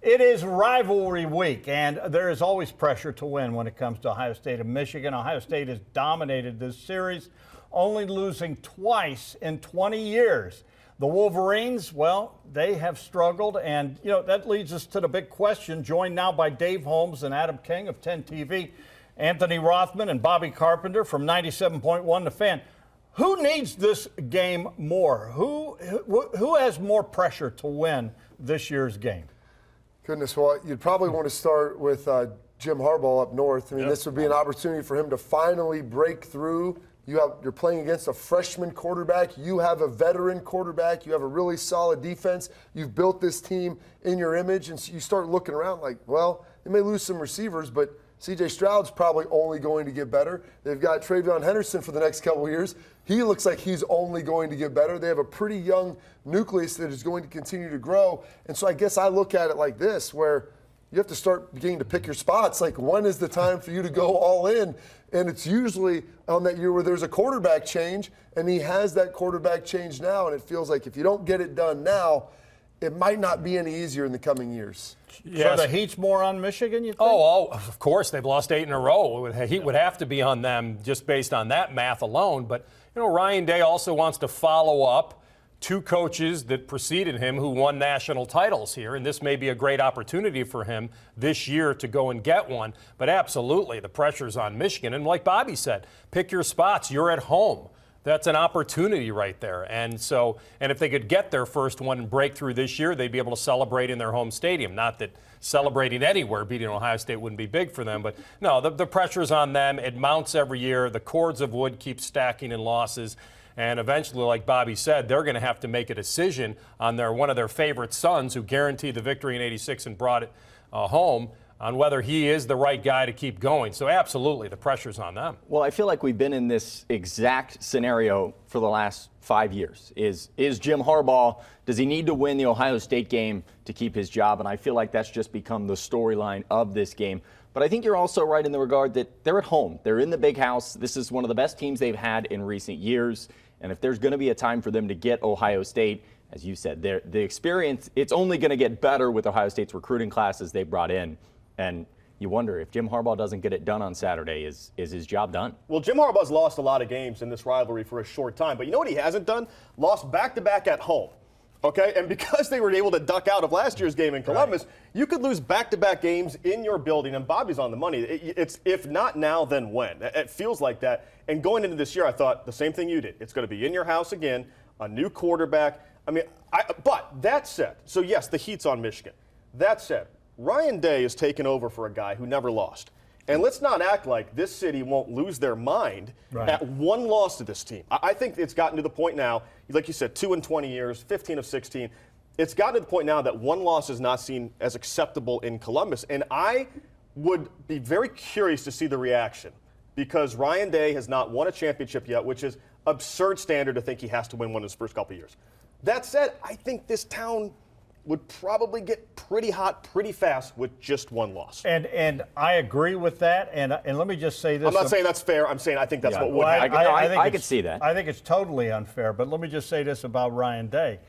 It is rivalry week, and there is always pressure to win when it comes to Ohio State and Michigan. Ohio State has dominated this series, only losing twice in 20 years. The Wolverines, well, they have struggled, and that leads us to the big question, joined now by Dave Holmes and Adam King of 10 TV, Anthony Rothman and Bobby Carpenter from 97.1 The Fan. Who needs this game more? Who has more pressure to win this year's game? Goodness, well, you'd probably want to start with Jim Harbaugh up north. I mean, This would be an opportunity for him to finally break through. You're playing against a freshman quarterback. You have a veteran quarterback. You have a really solid defense. You've built this team in your image, and so you start looking around like, well, they may lose some receivers, but C.J. Stroud's probably only going to get better. They've got Travion Henderson for the next couple of years. He looks like he's only going to get better. They have a pretty young nucleus that is going to continue to grow. And so I guess I look at it like this, where you have to start beginning to pick your spots. Like, when is the time for you to go all in? And it's usually on that year where there's a quarterback change, and he has that quarterback change now. And it feels like if you don't get it done now, it might not be any easier in the coming years. Yes. So the heat's more on Michigan, you think? Oh, of course. They've lost 8 in a row. The heat would have to be on them just based on that math alone. But, Ryan Day also wants to follow up 2 coaches that preceded him who won national titles here. And this may be a great opportunity for him this year to go and get one. But absolutely, the pressure's on Michigan. And like Bobby said, pick your spots. You're at home. That's an opportunity right there. And if they could get their first one and break through this year, they'd be able to celebrate in their home stadium. Not that celebrating anywhere, beating Ohio State wouldn't be big for them. But no, the pressure's on them. It mounts every year. The cords of wood keep stacking in losses. And eventually, like Bobby said, they're going to have to make a decision on one of their favorite sons who guaranteed the victory in '86 and brought it home, on whether he is the right guy to keep going. So absolutely, the pressure's on them. Well, I feel like we've been in this exact scenario for the last 5 years. Is Jim Harbaugh, does he need to win the Ohio State game to keep his job? And I feel like that's just become the storyline of this game. But I think you're also right in the regard that they're at home. They're in the big house. This is one of the best teams they've had in recent years. And if there's going to be a time for them to get Ohio State, as you said, the experience, it's only going to get better with Ohio State's recruiting classes they brought in. And you wonder, if Jim Harbaugh doesn't get it done on Saturday, is his job done? Well, Jim Harbaugh's lost a lot of games in this rivalry for a short time. But you know what he hasn't done? Lost back-to-back at home. Okay? And because they were able to duck out of last year's game in Columbus, you could lose back-to-back games in your building. And Bobby's on the money. It's if not now, then when? It feels like that. And going into this year, I thought the same thing you did. It's going to be in your house again, a new quarterback. I mean, but that said, so yes, the heat's on Michigan. That said, Ryan Day is taking over for a guy who never lost. And let's not act like this city won't lose their mind at one loss to this team. I think it's gotten to the point now, like you said, 2 in 20 years, 15 of 16. It's gotten to the point now that one loss is not seen as acceptable in Columbus. And I would be very curious to see the reaction, because Ryan Day has not won a championship yet, which is absurd standard to think he has to win one in his first couple of years. That said, I think this town would probably get pretty hot pretty fast with just one loss. And I agree with that. And let me just say this. I'm not saying that's fair. I'm saying I think that's what would happen. I could see that. I think it's totally unfair. But let me just say this about Ryan Day.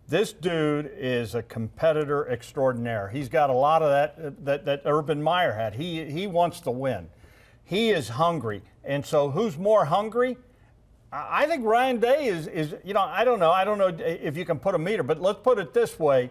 This dude is a competitor extraordinaire. He's got a lot of that Urban Meyer had. He wants to win. He is hungry. And so who's more hungry? I think Ryan Day is I don't know if you can put a meter, but let's put it this way.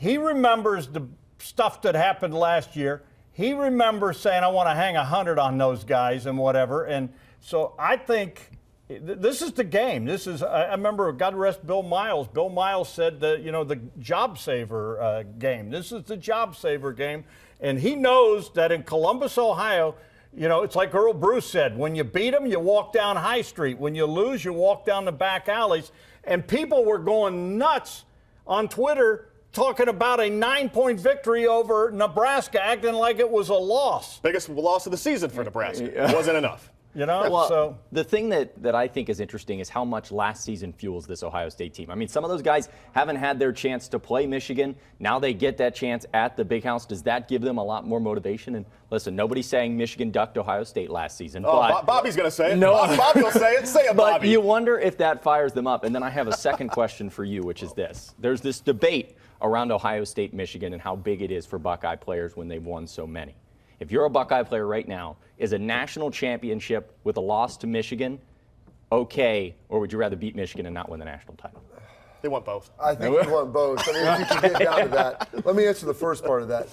He remembers the stuff that happened last year. He remembers saying, I want to hang 100 on those guys and whatever. And so I think this is the game. I remember, God rest Bill Miles. Bill Miles said the job saver game. This is the job saver game. And he knows that in Columbus, Ohio, it's like Earl Bruce said, when you beat them, you walk down High Street. When you lose, you walk down the back alleys. And people were going nuts on Twitter talking about a 9-point victory over Nebraska, acting like it was a loss. Biggest loss of the season for Nebraska. It wasn't enough. You know, Well, so the thing that I think is interesting is how much last season fuels this Ohio State team. I mean, some of those guys haven't had their chance to play Michigan. Now they get that chance at the Big House. Does that give them a lot more motivation? And listen, nobody's saying Michigan ducked Ohio State last season. Oh, but Bobby's going to say it. No. Bobby will say it. Say it, But Bobby. you wonder if that fires them up. And then I have a second question for you, which is this. There's this debate around Ohio State, Michigan, and how big it is for Buckeye players when they've won so many. If you're a Buckeye player right now, is a national championship with a loss to Michigan okay, or would you rather beat Michigan and not win the national title? They want both. I think you want both. I mean, if you can get down to that. Let me answer the first part of that.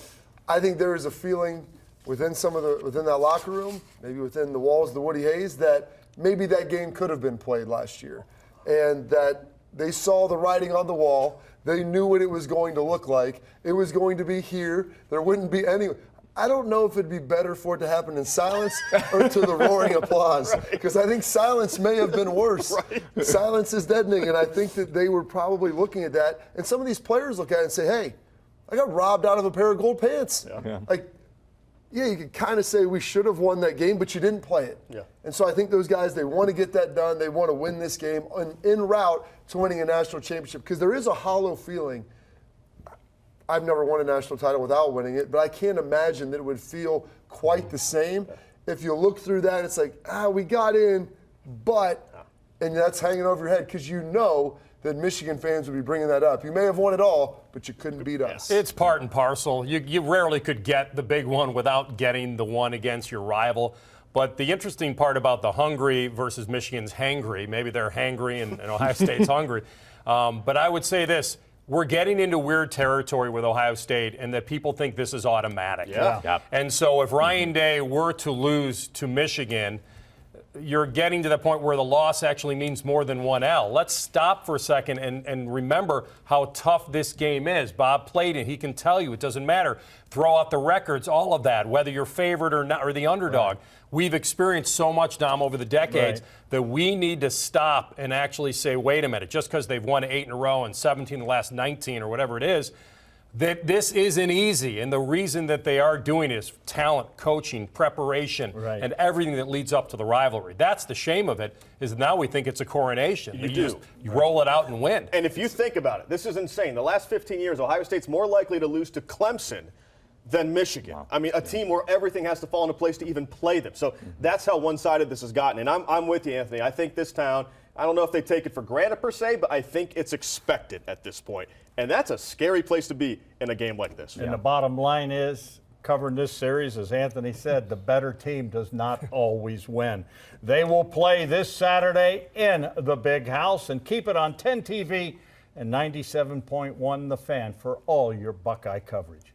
I think there is a feeling within within that locker room, maybe within the walls of the Woody Hayes, that maybe that game could have been played last year, and that they saw the writing on the wall. They knew what it was going to look like. It was going to be here. There wouldn't be any. I don't know if it'd be better for it to happen in silence or to the roaring applause, because I think silence may have been worse. Right. Silence is deadening, and I think that they were probably looking at that. And some of these players look at it and say, hey, I got robbed out of a pair of gold pants. Yeah. Like, yeah, you could kind of say we should have won that game, but you didn't play it. Yeah. And so I think those guys, they want to get that done. They want to win this game en route to winning a national championship, because there is a hollow feeling. I've never won a national title without winning it, but I can't imagine that it would feel quite the same. If you look through that, it's like, we got in, but, and that's hanging over your head, because you know that Michigan fans would be bringing that up. You may have won it all, but you couldn't beat us. It's part and parcel. You rarely could get the big one without getting the one against your rival. But the interesting part about the hungry versus Michigan's hangry, maybe they're hangry and Ohio State's hungry. But I would say this. We're getting into weird territory with Ohio State, and that people think this is automatic. Yeah. Yep. And so if Ryan Day were to lose to Michigan, you're getting to the point where the loss actually means more than one L. Let's stop for a second and remember how tough this game is. Bob played it. He can tell you it doesn't matter. Throw out the records, all of that, whether you're favored or not, or the underdog. Right. We've experienced so much, Dom, over the decades that we need to stop and actually say, wait a minute, just because they've won 8 in a row and 17 of the last 19 or whatever it is, that this isn't easy. And the reason that they are doing it is talent, coaching, preparation, and everything that leads up to the rivalry. That's the shame of it, is that now we think it's a coronation. You roll it out and win. And if you think about it, this is insane. The last 15 years, Ohio State's more likely to lose to Clemson than Michigan. Wow. I mean, a team where everything has to fall into place to even play them. So that's how one-sided this has gotten. And I'm with you, Anthony. I think this town, I don't know if they take it for granted per se, but I think it's expected at this point. And that's a scary place to be in a game like this. And the bottom line is, covering this series, as Anthony said, the better team does not always win. They will play this Saturday in the Big House, and keep it on 10 TV and 97.1 The Fan for all your Buckeye coverage.